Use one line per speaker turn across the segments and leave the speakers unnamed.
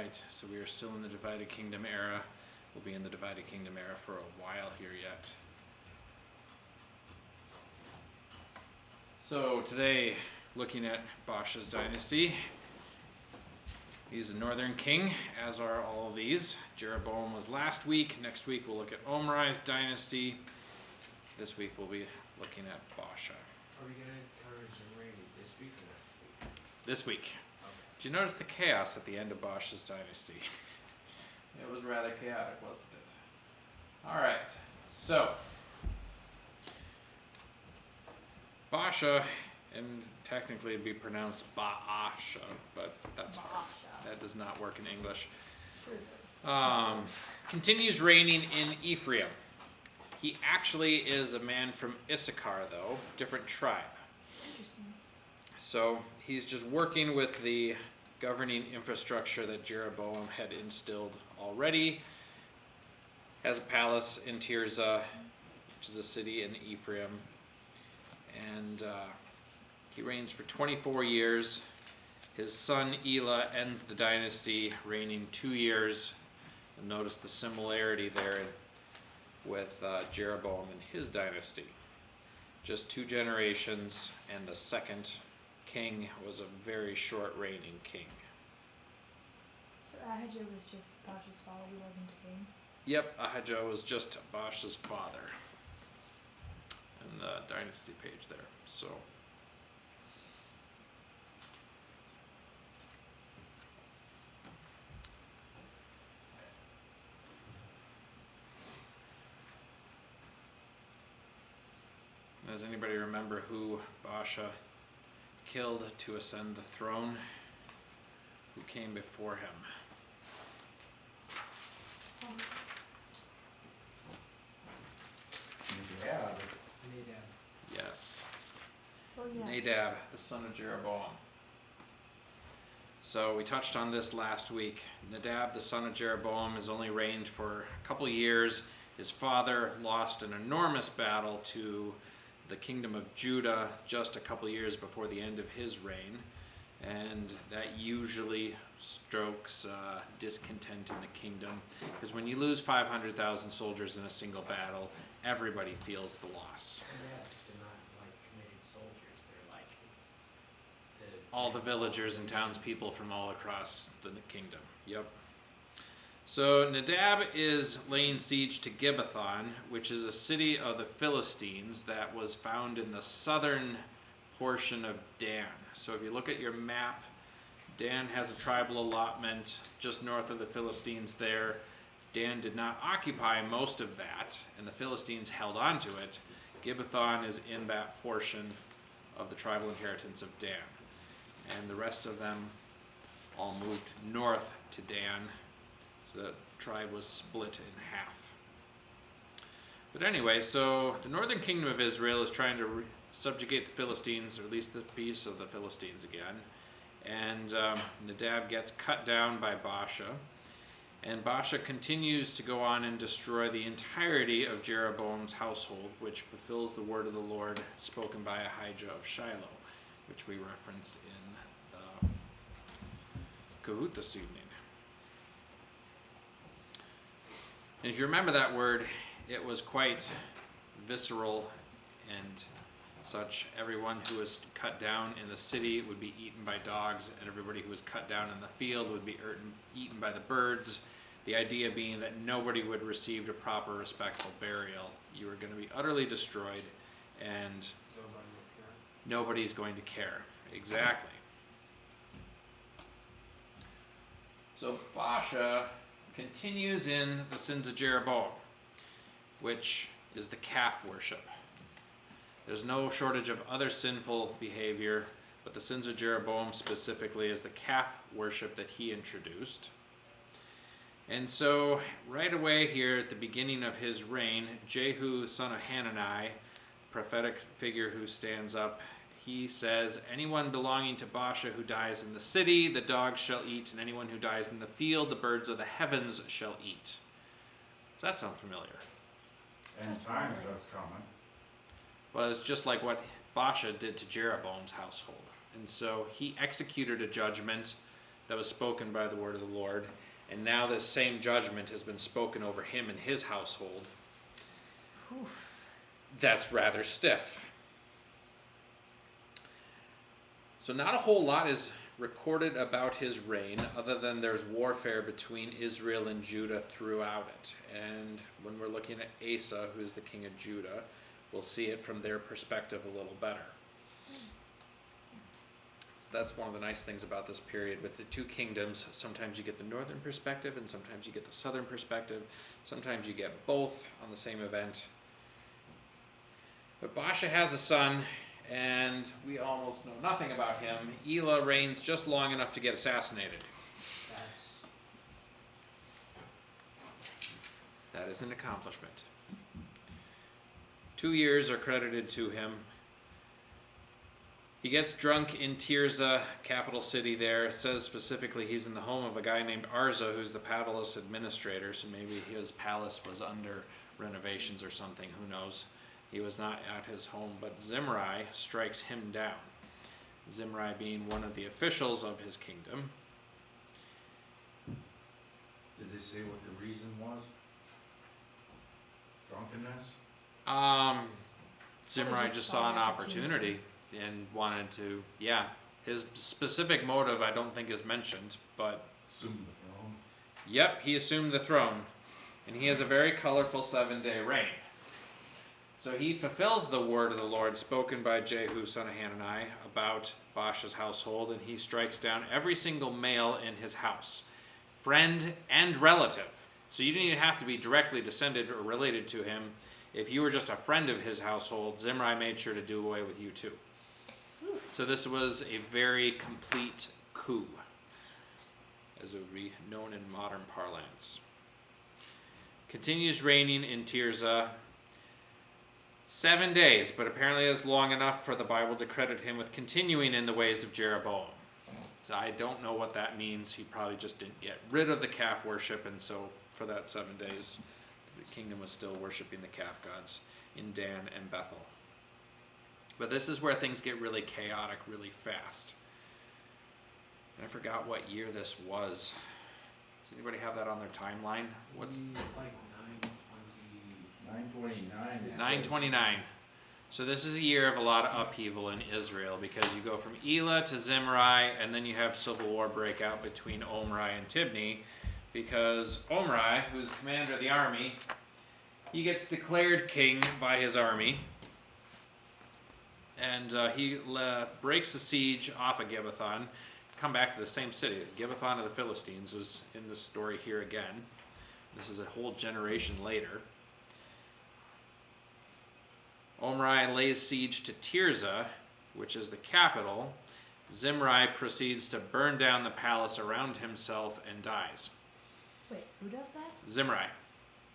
right, so we are still in the divided kingdom era. We'll be in the divided kingdom era for a while here yet. So today, looking at Baasha's dynasty, he's a northern king, as are all of these. Jeroboam was last week. Next week we'll look at Omri's dynasty. This week we'll be looking at Baasha.
Are we going to cover some rain this week or next week?
This week.
Okay.
Did you notice the chaos at the end of Baasha's dynasty? It was rather chaotic, wasn't it? Alright, so Baasha, and technically it'd be pronounced Baasha, but that's hard. That does not work in English.
Sure does.
Continues reigning in Ephraim. He actually is a man from Issachar, though, different tribe.
Interesting.
So he's just working with the governing infrastructure that Jeroboam had instilled already. Has a palace in Tirzah, which is a city in Ephraim. And he reigns for 24 years. His son Elah ends the dynasty, reigning 2 years. And notice the similarity there with Jeroboam and his dynasty. Just 2 generations, and the second king was a very short reigning king.
So Ahijah was just Baasha's father, he wasn't a king?
Yep, Ahijah was just Baasha's father. In the dynasty page there. So does anybody remember who Baasha killed to ascend the throne? Who came before him?
Nadab.
Yes.
Oh yeah.
Nadab, the son of Jeroboam. So we touched on this last week. Nadab, the son of Jeroboam, has only reigned for a couple years. His father lost an enormous battle to the kingdom of Judah just a couple years before the end of his reign. And that usually strokes discontent in the kingdom. Because when you lose 500,000 soldiers in a single battle, everybody feels the loss.
Yeah, they're not like committed soldiers. They're like
All the villagers and townspeople from all across the kingdom. Yep. So Nadab is laying siege to Gibbethon, which is a city of the Philistines that was found in the southern portion of Dan. So if you look at your map, Dan has a tribal allotment just north of the Philistines there. Dan did not occupy most of that, and the Philistines held on to it. Gibbethon is in that portion of the tribal inheritance of Dan. And the rest of them all moved north to Dan. So the tribe was split in half. But anyway, so the northern kingdom of Israel is trying to subjugate the Philistines, or at least the piece of the Philistines again. And Nadab gets cut down by Baasha. And Baasha continues to go on and destroy the entirety of Jeroboam's household, which fulfills the word of the Lord spoken by Ahijah of Shiloh, which we referenced in the Kahoot this evening. And if you remember that word, it was quite visceral and such. Everyone who was cut down in the city would be eaten by dogs, and everybody who was cut down in the field would be eaten by the birds. The idea being that nobody would receive a proper, respectful burial. You were going to be utterly destroyed, and nobody's going to care. Exactly. So Baasha continues in the sins of Jeroboam, which is the calf worship. There's no shortage of other sinful behavior, but the sins of Jeroboam specifically is the calf worship that he introduced. And so right away here at the beginning of his reign, Jehu, son of Hanani, prophetic figure who stands up, he says, anyone belonging to Baasha who dies in the city, the dogs shall eat, and anyone who dies in the field, the birds of the heavens shall eat. Does that sound familiar?
And times that's common.
Well, it's just like what Baasha did to Jeroboam's household. And so he executed a judgment that was spoken by the word of the Lord, and now this same judgment has been spoken over him and his household.
Whew.
That's rather stiff. So not a whole lot is recorded about his reign, other than there's warfare between Israel and Judah throughout it. And when we're looking at Asa, who's the king of Judah, we'll see it from their perspective a little better. So that's one of the nice things about this period. With the two kingdoms, sometimes you get the northern perspective and sometimes you get the southern perspective. Sometimes you get both on the same event. But Baasha has a son, and we almost know nothing about him. Elah reigns just long enough to get assassinated. That is an accomplishment. 2 years are credited to him. He gets drunk in Tirzah, capital city there. It says specifically he's in the home of a guy named Arza, who's the palace administrator, so maybe his palace was under renovations or something, who knows. He was not at his home, but Zimri strikes him down. Zimri being one of the officials of his kingdom.
Did they say what the reason was? Drunkenness?
Zimri just saw an opportunity and wanted to, his specific motive I don't think is mentioned, but
Assumed the throne.
yep, he assumed the throne, and he has a very colorful 7-day reign. So he fulfills the word of the Lord spoken by Jehu, son of Hanani, about Baasha's household, and he strikes down every single male in his house, friend and relative. So you didn't even have to be directly descended or related to him. If you were just a friend of his household, Zimri made sure to do away with you too. So this was a very complete coup, as it would be known in modern parlance. Continues reigning in Tirzah 7 days, but apparently that's long enough for the Bible to credit him with continuing in the ways of Jeroboam. So I don't know what that means. He probably just didn't get rid of the calf worship, and so for that 7 days, the kingdom was still worshiping the calf gods in Dan and Bethel. But this is where things get really chaotic really fast. And I forgot what year this was. Does anybody have that on their timeline? What's
like
929.
929. So this is a year of a lot of upheaval in Israel, because you go from Elah to Zimri, and then you have civil war break out between Omri and Tibni, because Omri, who's commander of the army, he gets declared king by his army, and he breaks the siege off of Gibbethon. Come back to the same city. Gibbethon of the Philistines is in the story here again. This is a whole generation later. Omri lays siege to Tirzah, which is the capital. Zimri proceeds to burn down the palace around himself and dies.
Wait, who does that?
Zimri,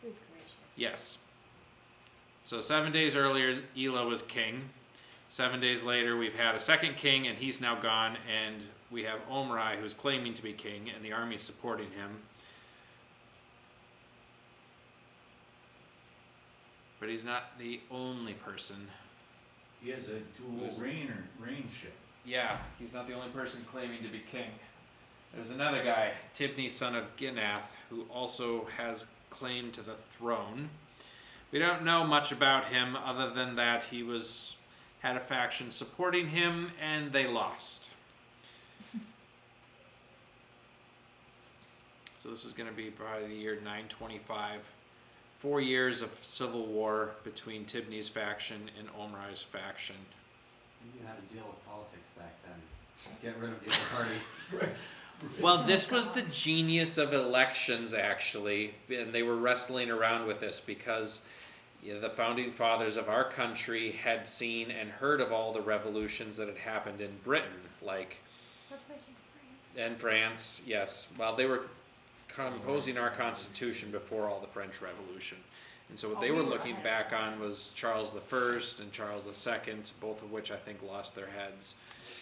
Good gracious.
yes. So 7 days earlier, Elah was king. 7 days later, we've had a second king, and he's now gone, and we have Omri, who's claiming to be king, and the army's supporting him. But he's not the only person.
He has a dual reignship.
Yeah, he's not the only person claiming to be king. There's another guy, Tibni, son of Ginath, who also has claim to the throne. We don't know much about him other than that he had a faction supporting him, and they lost. So this is going to be probably the year 925. 4 years of civil war between Tibni's faction and Omri's faction.
You knew how to deal with politics back then. Just get rid of the other party.
Well, this was the genius of elections, actually, and they were wrestling around with this because the founding fathers of our country had seen and heard of all the revolutions that had happened in Britain, like
That's like in France.
and France. Yes, well, they were composing our Constitution before all the French Revolution, and so what they were looking back on was Charles I and Charles II, both of which I think lost their heads.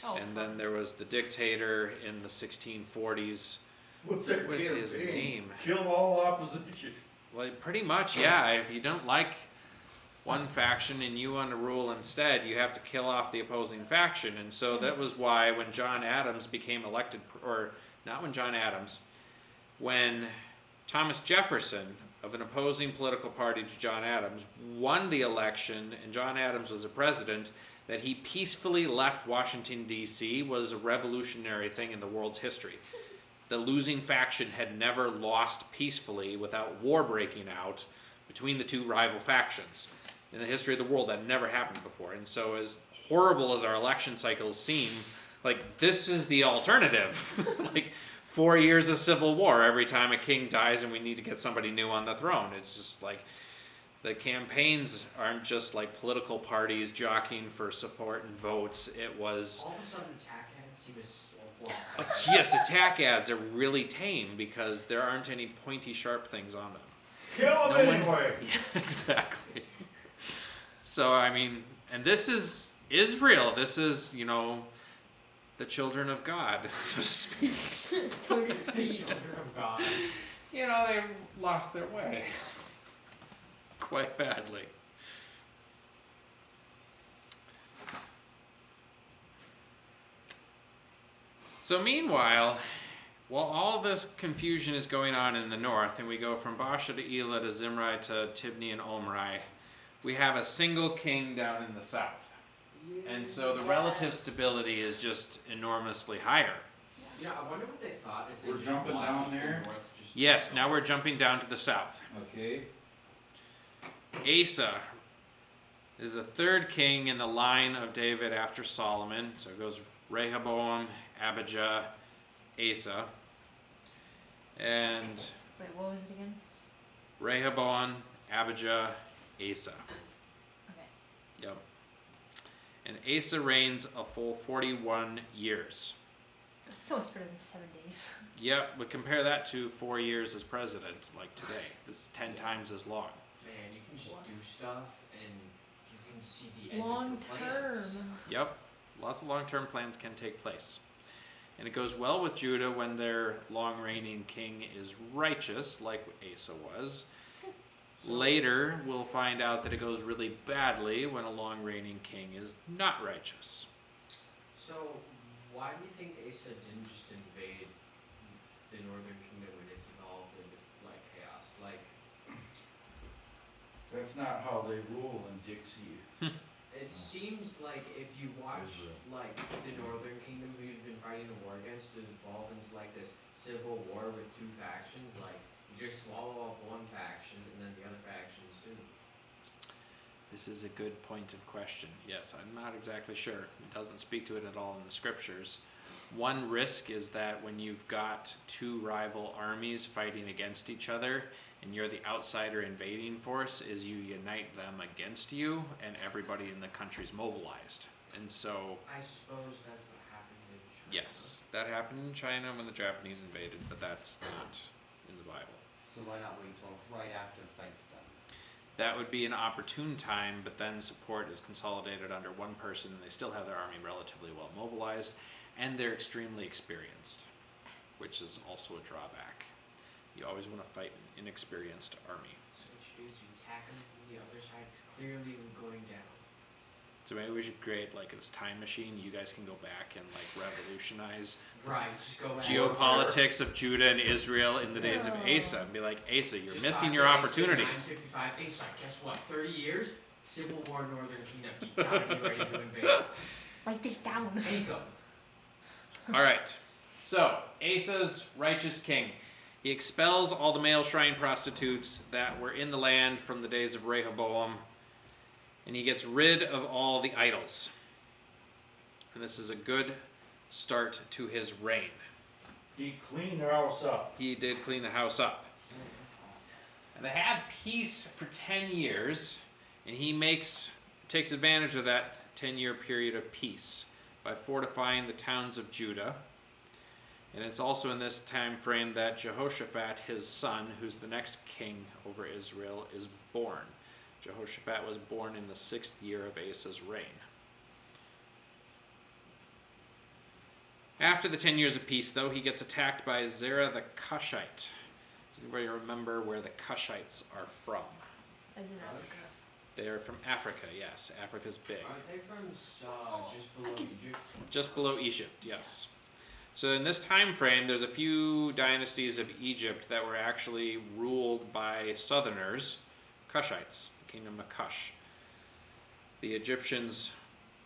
Oh,
And then there was the dictator in the 1640s.
What's
What was his name?
Kill all opposition.
Well, pretty much, yeah. If you don't like one faction and you want to rule instead, you have to kill off the opposing faction. And so that was why when John Adams became elected, or not when John Adams, when Thomas Jefferson, of an opposing political party to John Adams, won the election and John Adams was a president, that he peacefully left Washington, D.C. was a revolutionary thing in the world's history. The losing faction had never lost peacefully without war breaking out between the two rival factions. In the history of the world, that never happened before. And so as horrible as our election cycles seem, like, this is the alternative. Like, 4 years of civil war every time a king dies and we need to get somebody new on the throne. It's just like, the campaigns aren't just like political parties jockeying for support and votes. It was...
All of a sudden, attack ads seem so horrible.
Yes, attack ads are really tame because there aren't any pointy, sharp things on them.
Kill
No
him
one's-
anyway.
Yeah, exactly. So, I mean, and this is Israel. This is, you know, the children of God, so to speak.
So to speak.
Children of God.
You know, they lost their way. Quite badly. So meanwhile, while all this confusion is going on in the north, and we go from Baasha to Elah to Zimri to Tibni and Omri, we have a single king down in the south. And so the relative stability is just enormously higher.
You know, I wonder what they thought as they
We're
just
jumping
watched
down
the
there?
North just
Yes,
go.
now we're jumping down to the south.
Okay.
Asa is the third king in the line of David after Solomon. So it goes Rehoboam, Abijah, Asa. And
Wait, what was it again?
Rehoboam, Abijah, Asa.
Okay.
Yep. And Asa reigns a full 41 years.
That's so much better than 7 days.
Yep, but compare that to 4 years as president, like today. This is 10 times as long.
Man, you can just do stuff and you can see the end
Long
of the
term.
plans.
Yep, lots of long-term plans can take place. And it goes well with Judah when their long-reigning king is righteous, like Asa was. Later, we'll find out that it goes really badly when a long-reigning king is not righteous.
So, why do you think Asa didn't just invade the northern kingdom when it developed into like chaos? Like,
That's not how they rule in Dixie.
it seems like if you watch
Israel.
like the northern kingdom who you've been fighting a war against to evolve into like this civil war with two factions, like you just swallow up one faction and then the other faction's doomed.
This is a good point of question. Yes, I'm not exactly sure. It doesn't speak to it at all in the scriptures. One risk is that when you've got two rival armies fighting against each other and you're the outsider invading force, is you unite them against you and everybody in the country's mobilized. And so,
I suppose that's what happened in China.
yes, that happened in China when the Japanese invaded, but that's not in the Bible.
So why not wait till right after the fight's done?
That would be an opportune time, but then support is consolidated under one person and they still have their army relatively well mobilized and they're extremely experienced, which is also a drawback. You always want to fight an inexperienced army.
So what you do is you attack them from the other side. It's clearly going down.
So maybe we should create like this time machine. You guys can go back and like revolutionize
Right, just go back.
geopolitics of Judah and Israel in the days of
No.
Asa and be like, Asa, you're
Just
missing
talk
your
to Asa,
opportunities.
955. Asa, guess what? 30 years, Civil War, Northern Kingdom. You gotta be ready to invade.
Write this down.
Take them.
All right. So, Asa's righteous king. He expels all the male shrine prostitutes that were in the land from the days of Rehoboam, and he gets rid of all the idols. And this is a good start to his reign.
He cleaned the house up.
He did clean the house up. And they had peace for 10 years, and he takes advantage of that 10-year period of peace by fortifying the towns of Judah. And it's also in this time frame that Jehoshaphat, his son, who's the next king over Israel, is born. Jehoshaphat was born in the 6th year of Asa's reign. After the 10 years of peace, though, he gets attacked by Zerah the Cushite. Does anybody remember where the Cushites are from?
As in Africa.
They are from Africa, yes. Africa's big.
Aren't they from just below Egypt?
Just below Egypt, yes. So in this time frame, there's a few dynasties of Egypt that were actually ruled by southerners, Cushites, the kingdom of Cush. The Egyptians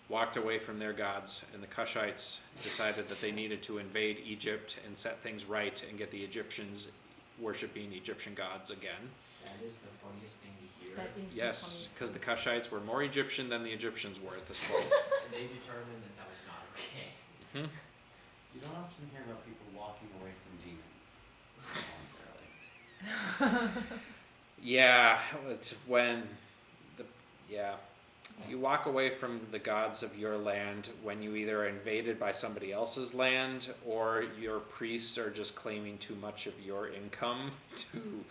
walked away from their gods, and the Cushites decided that they needed to invade Egypt and set things right and get the Egyptians worshiping Egyptian gods again.
That is the funniest thing to hear.
That is
Yes, because the
the funniest
Cushites were more Egyptian than the Egyptians were at this point.
And they determined that that was not okay.
Mhm.
You don't often hear about people walking away from demons voluntarily.
Yeah, it's when you walk away from the gods of your land when you either are invaded by somebody else's land or your priests are just claiming too much of your income to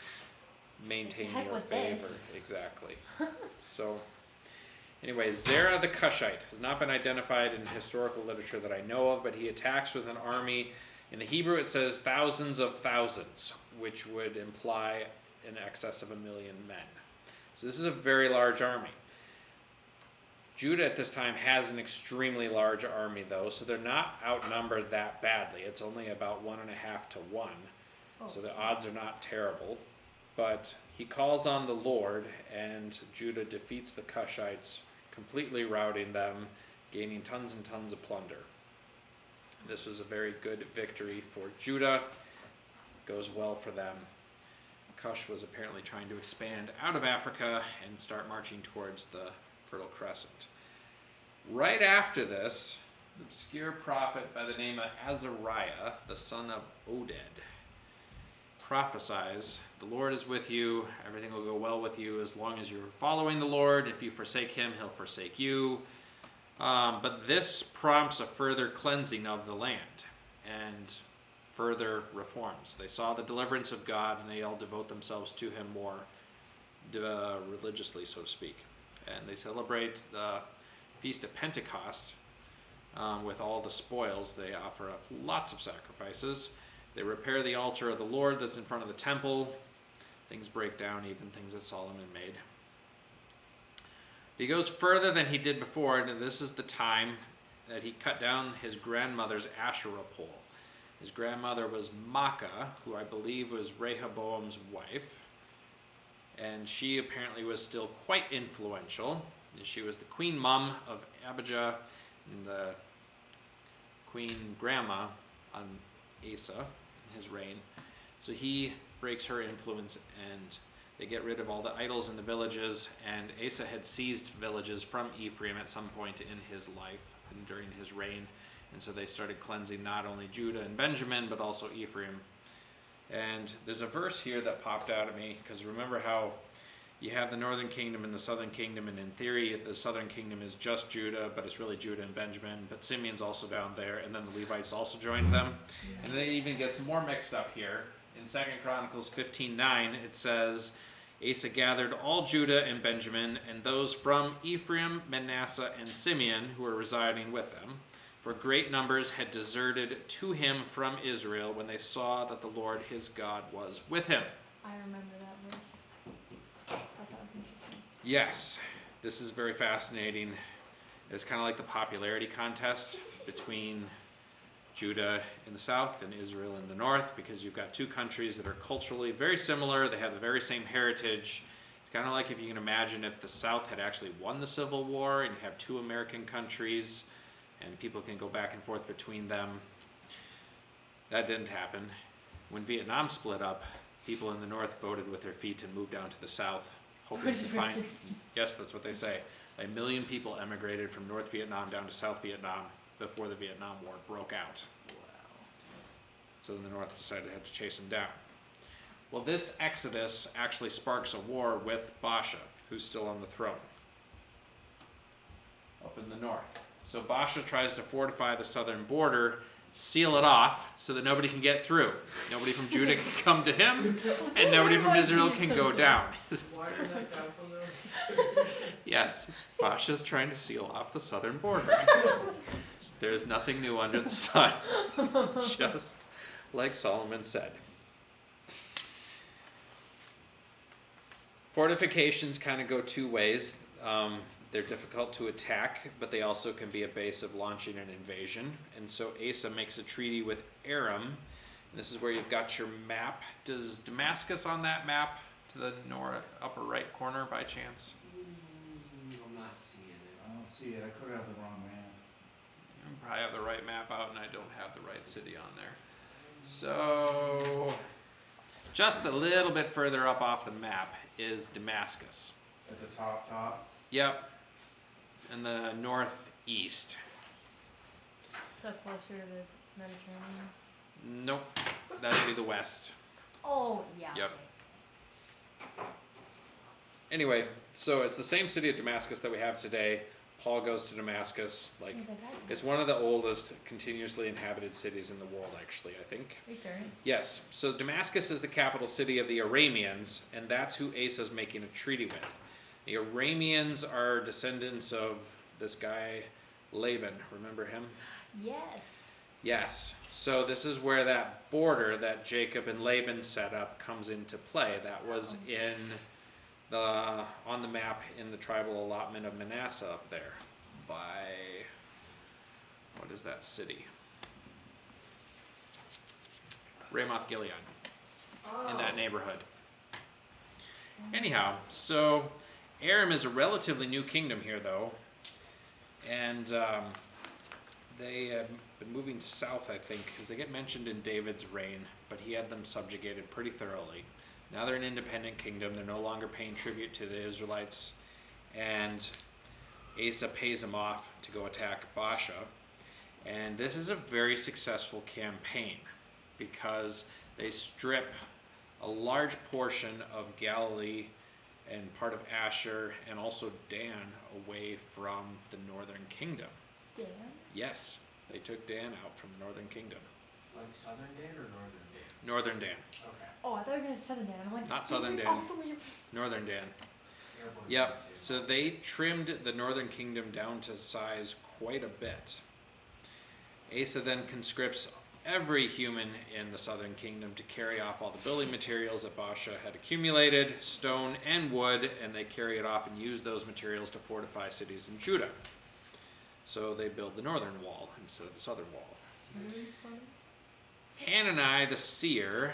maintain
Heck
your
with
favor.
this.
Exactly. So anyway, Zerah the Cushite has not been identified in historical literature that I know of, but he attacks with an army. In the Hebrew it says thousands of thousands, which would imply in excess of 1 million men. So this is a very large army. Judah at this time has an extremely large army though, so they're not outnumbered that badly. It's only about 1.5 to 1.
Oh.
So the odds are not terrible. But he calls on the Lord, and Judah defeats the Cushites, completely routing them, gaining tons and tons of plunder. This was a very good victory for Judah. Goes well for them. Cush was apparently trying to expand out of Africa and start marching towards the Fertile Crescent. Right after this, an obscure prophet by the name of Azariah, the son of Oded, prophesies, the Lord is with you, everything will go well with you as long as you're following the Lord. If you forsake him, he'll forsake you. But this prompts a further cleansing of the land and further reforms. They saw the deliverance of God and they all devote themselves to him more religiously, so to speak. And they celebrate the Feast of Pentecost with all the spoils. They offer up lots of sacrifices. They repair the altar of the Lord that's in front of the temple. Things break down, even things that Solomon made. He goes further than he did before, and this is the time that he cut down his grandmother's Asherah pole. His grandmother was Maacah, who I believe was Rehoboam's wife. And she apparently was still quite influential. She was the queen mum of Abijah and the queen grandma on Asa in his reign. So he breaks her influence and they get rid of all the idols in the villages. And Asa had seized villages from Ephraim at some point in his life and during his reign. And so they started cleansing not only Judah and Benjamin, but also Ephraim. And there's a verse here that popped out at me, because remember how you have the northern kingdom and the southern kingdom, and in theory the southern kingdom is just Judah, but it's really Judah and Benjamin, but Simeon's also down there, and then the Levites also joined them. And then it even gets more mixed up here. In 2 Chronicles 15:9 it says, Asa gathered all Judah and Benjamin, and those from Ephraim, Manasseh, and Simeon who were residing with them. For great numbers had deserted to him from Israel when they saw that the Lord his God was with him.
I remember that verse. I thought that was interesting.
Yes, this is very fascinating. It's kind of like the popularity contest between Judah in the south and Israel in the north, because you've got two countries that are culturally very similar. They have the very same heritage. It's kind of like if you can imagine if the South had actually won the Civil War and you have two American countries and people can go back and forth between them. That didn't happen. When Vietnam split up, people in the north voted with their feet and moved down to the south, hoping to find, yes, that's what they say. 1 million people emigrated from North Vietnam down to South Vietnam before the Vietnam War broke out.
Wow.
So then the north decided they had to chase them down. Well, this exodus actually sparks a war with Baasha, who's still on the throne, up in the north. So Baasha tries to fortify the southern border, seal it off so that nobody can get through. Nobody from Judah can come to him, and nobody from Israel can go down.
Why does that sound familiar?
Yes, Baasha's trying to seal off the southern border. There's nothing new under the sun, just like Solomon said. Fortifications kind of go two ways. They're difficult to attack, but they also can be a base of launching an invasion. And so Asa makes a treaty with Aram. And this is where you've got your map. Does Damascus on that map to the upper right corner by chance?
I'm not seeing it.
I don't see it, I could have the wrong man.
I have the right map out and I don't have the right city on there. So, just a little bit further up off the map is Damascus.
At the top?
Yep. In the northeast.
So closer to the Mediterranean.
Nope. That'd be the west.
Oh, yeah.
Yep. Anyway, so it's the same city of Damascus that we have today. Paul goes to Damascus. Like,
Seems like that.
it's one of the oldest continuously inhabited cities in the world, actually, I think.
Are you serious?
Yes. So Damascus is the capital city of the Arameans, and that's who Asa's making a treaty with. The Arameans are descendants of this guy, Laban. Remember him?
Yes.
Yes. So this is where that border that Jacob and Laban set up comes into play. That was on the map in the tribal allotment of Manasseh up there by, what is that city? Ramoth Gilead, in that neighborhood. Anyhow, so Aram is a relatively new kingdom here though, and they have been moving south, I think, because they get mentioned in David's reign, but he had them subjugated pretty thoroughly. Now they're an independent kingdom. They're no longer paying tribute to the Israelites. And Asa pays them off to go attack Baasha. And this is a very successful campaign because they strip a large portion of Galilee and part of Asher and also Dan away from the northern kingdom.
Dan?
Yes, they took Dan out from the northern kingdom.
Like Southern Dan or Northern Dan?
Northern Dan.
Okay.
Oh, I thought you were going to say Southern Dan. I'm like,
Not Southern Dan.
all the way up.
Northern Dan.
Airborne
Yep.
Dan,
So they trimmed the northern kingdom down to size quite a bit. Asa then conscripts every human in the southern kingdom to carry off all the building materials that Baasha had accumulated, stone and wood, and they carry it off and use those materials to fortify cities in Judah. So they build the northern wall instead of the southern wall.
That's really funny.
Hanani the seer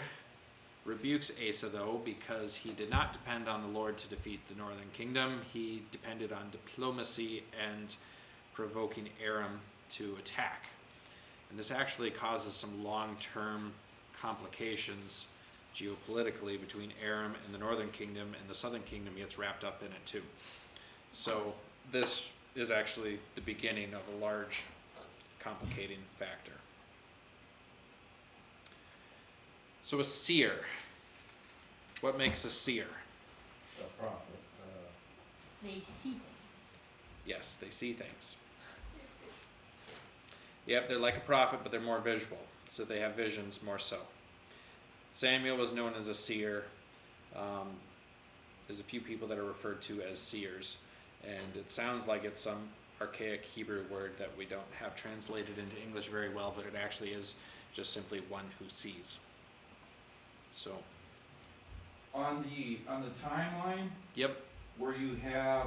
rebukes Asa though because he did not depend on the Lord to defeat the northern kingdom. He depended on diplomacy and provoking Aram to attack. And this actually causes some long-term complications geopolitically between Aram and the northern kingdom, and the southern kingdom gets wrapped up in it too. So this is actually the beginning of a large complicating factor. So a seer. What makes a seer?
A prophet.
They see things.
Yes, they see things. Yep, they're like a prophet, but they're more visual. So they have visions more so. Samuel was known as a seer. There's a few people that are referred to as seers. And it sounds like it's some archaic Hebrew word that we don't have translated into English very well, but it actually is just simply one who sees. So,
On the timeline,
yep,
where you have,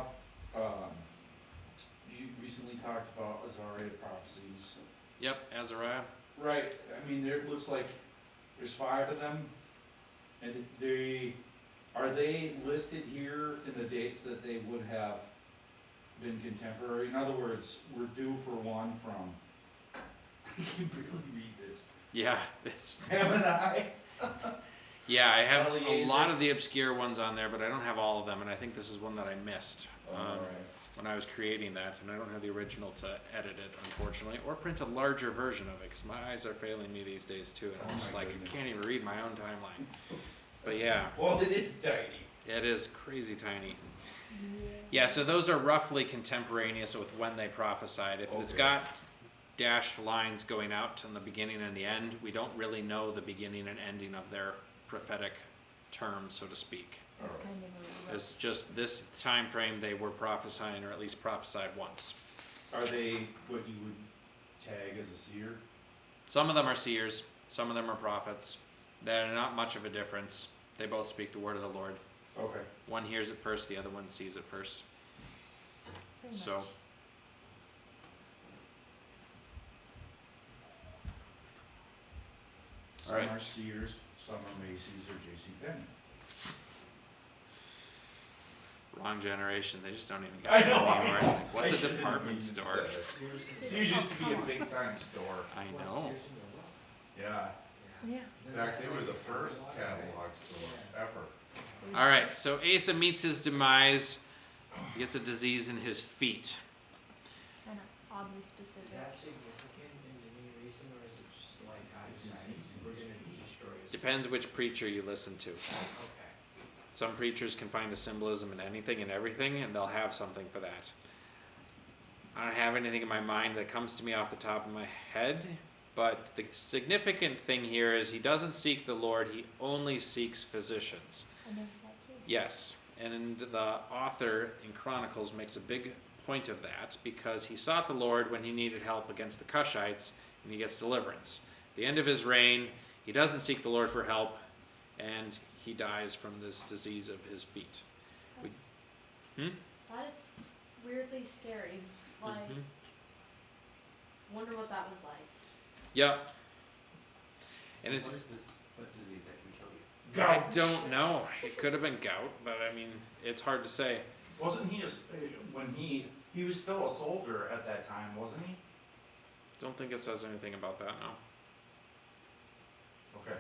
you recently talked about Azariah prophecies.
yep, Azariah.
Right, I mean, there, it looks like there's 5 of them, and are they listed here in the dates that they would have been contemporary? In other words, we're due for one from, I can barely read this,
Yeah, it's
Hanani.
yeah. I have a
Eliezer.
lot of the obscure ones on there, but I don't have all of them, and I think this is one that I missed
Alright.
when I was creating that, and I don't have the original to edit it, unfortunately, or print a larger version of it because my eyes are failing me these days too, and
Oh
I'm just
my
like
goodness.
I can't even read my own timeline. But yeah,
Well, it is tiny.
it is crazy tiny.
Yeah.
Yeah, so those are roughly contemporaneous with when they prophesied. If it's
Okay.
got dashed lines going out in the beginning and the end, we don't really know the beginning and ending of their prophetic term, so to speak.
It's
Alright.
kind of a
It's just this time frame they were prophesying, or at least prophesied once.
Are they what you would tag as a seer?
Some of them are seers, some of them are prophets. They're not much of a difference. They both speak the word of the Lord.
Okay.
One hears it first, the other one sees it first.
Pretty
So,
much.
Some
Alright.
are Sears, some are Macy's or JCPenney.
wrong generation. They just don't even
I
got it
know,
anymore. Like,
I
what's a
shouldn't
department
even
store?
say it.
Sears and
Sears used to be a
Come on.
big time store.
I
Well,
know.
Sears and Roebuck.
Yeah,
Yeah.
in fact, they were the first catalog store ever.
All right, so Asa meets his demise. He gets a disease in his feet.
Kind of oddly
Is
specific.
that significant in any reason, or is it just like God decided
Disease.
we're gonna destroy his?
Depends which preacher you listen to.
Okay.
Some preachers can find a symbolism in anything and everything, and they'll have something for that. I don't have anything in my mind that comes to me off the top of my head, but the significant thing here is he doesn't seek the Lord, he only seeks physicians.
I noticed that too.
Yes, and the author in Chronicles makes a big point of that because he sought the Lord when he needed help against the Cushites, and he gets deliverance. At the end of his reign, he doesn't seek the Lord for help, and he dies from this disease of his feet. We-
That's,
That is weirdly scary. Like,
Mhm.
wonder what that was like.
Yep.
So
And it's,
what is this foot disease that can kill you?
I don't know. It could have been gout, but I mean, it's hard to say.
Wasn't he, when he was still a soldier at that time, wasn't he?
Don't think it says anything about that now.
Okay.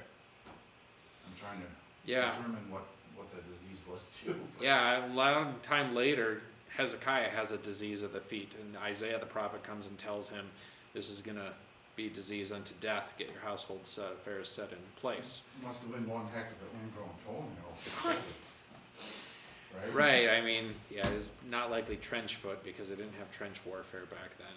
I'm trying to
Yeah.
determine what the disease was too.
Yeah, a long time later, Hezekiah has a disease of the feet, and Isaiah the prophet comes and tells him, this is going to be disease unto death. Get your household affairs set in place.
Must have been one heck of an ingrown toenail. Right?
Right, I mean, yeah, it's not likely trench foot because they didn't have trench warfare back then.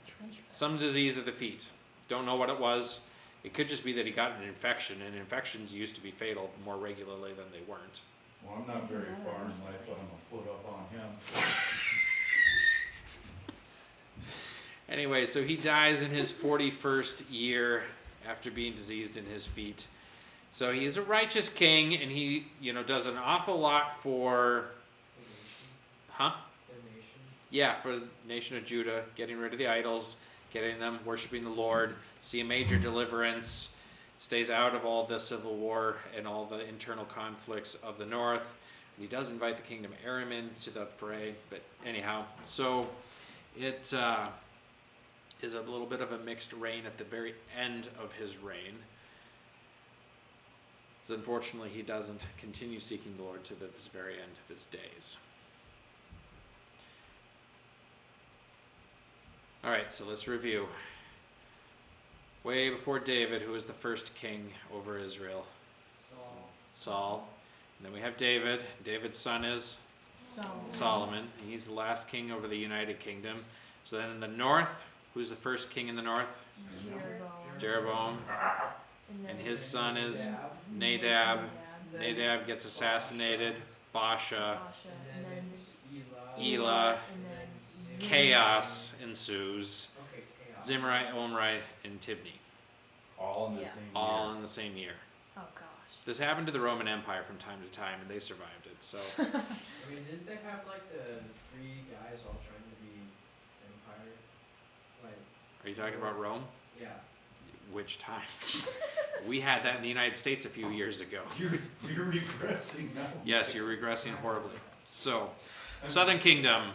Trench foot.
Some disease of the feet. Don't know what it was. It could just be that he got an infection, and infections used to be fatal more regularly than they weren't.
Well, I'm not very far in life, but I'm a foot up on him.
Anyway, so he dies in his 41st year after being diseased in his feet. So he is a righteous king, and he, does an awful lot for,
The nation.
huh?
The nation.
Yeah, for the nation of Judah, getting rid of the idols, getting them worshiping the Lord, see a major deliverance, stays out of all the civil war and all the internal conflicts of the north. And he does invite the kingdom of Aram into the fray, but anyhow, so it is a little bit of a mixed reign at the very end of his reign. So unfortunately, he doesn't continue seeking the Lord to the very end of his days. All right, so let's review. Way before David, who was the first king over Israel, Saul. And then we have David. David's son is Solomon. And he's the last king over the United Kingdom. So then in the north, who's the first king in the north? Jeroboam. And his son is Nadab. Nadab gets assassinated. Baasha.
Baasha,
And then it's Elah.
Elah.
and then
Chaos ensues.
Okay, chaos.
Zimri, Omri, and Tibni.
All in the
Yeah.
same year.
All in the same year.
Oh gosh.
This happened to the Roman Empire from time to time, and they survived it. So
I mean, didn't they have like the three guys all trying to be empire? Like,
are you talking about Rome?
yeah.
Which time? We had that in the United States a few years ago.
You're regressing now.
Yes, you're regressing horribly. So, Southern Kingdom.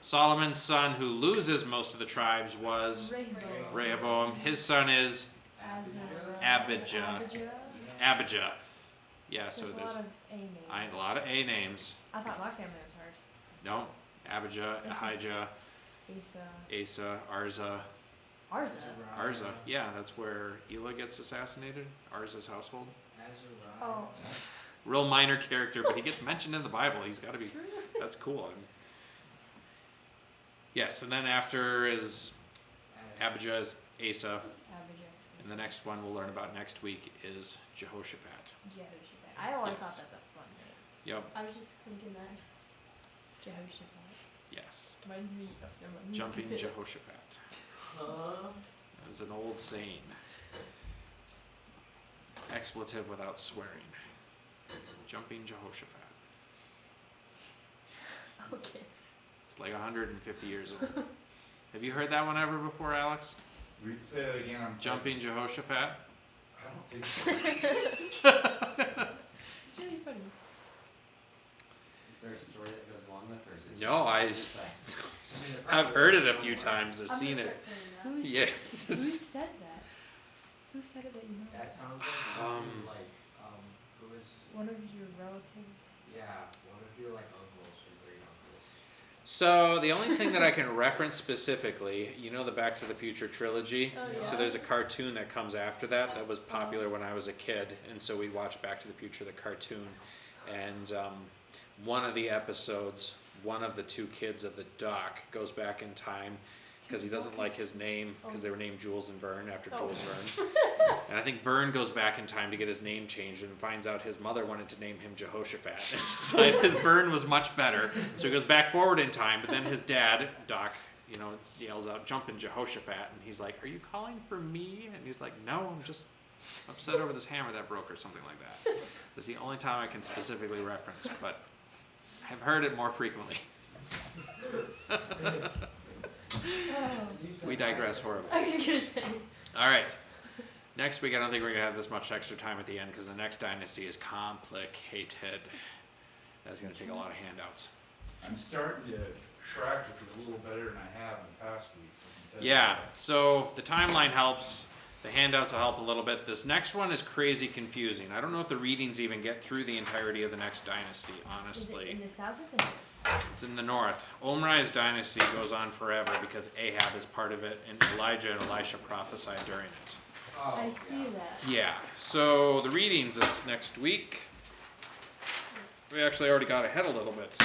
Solomon's son, who loses most of the tribes, was Rehoboam. His son is Abijah. Abijah. Yeah, so
There's a
there's
lot of A names.
a lot of A names.
I thought my family was hard.
No, Abijah,
This is-
Ahijah,
Asa.
Asa, Arza.
Arza.
Arza. Yeah, that's where Elah gets assassinated. Arza's household.
Azariah.
Oh.
Real minor character, but he gets mentioned in the Bible. He's got to be. That's cool. Yes, and then after is Abijah is Asa,
Abijah.
and the next one we'll learn about next week is Jehoshaphat.
Jehoshaphat. I always
Yes.
thought that's a fun name.
Yep.
I was just thinking that.
Jehoshaphat.
Yes.
Reminds me of the
Jumping Jehoshaphat.
Huh?
That is an old saying. Expletive without swearing. Jumping Jehoshaphat.
Okay.
It's It's like 150 years old. Have you heard that one ever before, Alex?
Say that again, I'm.
Jumping Jehoshaphat?
I don't think so.
It's really funny.
Is there a story that goes along with, or is it?
No, I just I've heard it a few times. I've
I'm
seen
gonna
it.
start saying that.
Who's,
Yeah.
who said that? Who said it that you know?
That sounds like who is,
One of your relatives.
yeah, one of your like uncles or great uncles.
So the only thing that I can reference specifically, you know, the Back to the Future trilogy.
Oh, yeah.
So there's a cartoon that comes after that that was popular when I was a kid, and so we watched Back to the Future, the cartoon, and one of the episodes, one of the two kids of the doc goes back in time because he doesn't like his name because they were named Jules and Verne after Jules Verne, and I think Verne goes back in time to get his name changed and finds out his mother wanted to name him Jehoshaphat and decided Verne was much better, so he goes back forward in time, but then his dad, Doc, you know, yells out, "Jumpin' Jehoshaphat," and he's like, "Are you calling for me?" And he's like, "No, I'm just upset over this hammer that broke," or something like that. That's the only time I can specifically reference, but I've heard it more frequently.
Oh.
We digress horribly.
I was gonna say.
All right. Next week, I don't think we're going to have this much extra time at the end because the next dynasty is complicated. That's going to take a lot of handouts.
I'm starting to track it a little better than I have in past weeks. I can tell you
Yeah,
that.
so the timeline helps. The handouts will help a little bit. This next one is crazy confusing. I don't know if the readings even get through the entirety of the next dynasty,
Is it
honestly.
in the south or the north?
It's in the north. Omri's dynasty goes on forever because Ahab is part of it, and Elijah and Elisha prophesied during it.
Oh,
I see that.
Yeah, so the readings is next week. We actually already got ahead a little bit.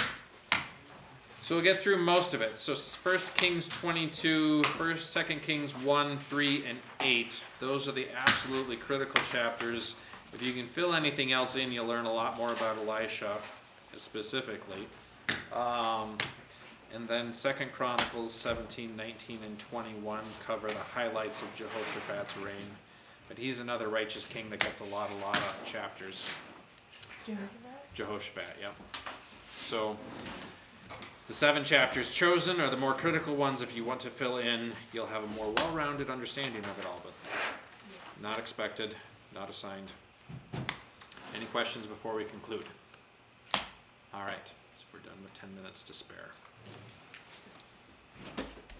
So we'll get through most of it. So 1 Kings 22, 2 Kings 1, 3, and 8. Those are the absolutely critical chapters. If you can fill anything else in, you'll learn a lot more about Elisha specifically. And then 2 Chronicles 17, 19, and 21 cover the highlights of Jehoshaphat's reign. But he's another righteous king that gets a lot of chapters.
Jehoshaphat?
Jehoshaphat, yep. So the 7 chapters chosen are the more critical ones. If you want to fill in, you'll have a more well-rounded understanding of it all, but not expected, not assigned. Any questions before we conclude? All right, so we're done with 10 minutes to spare.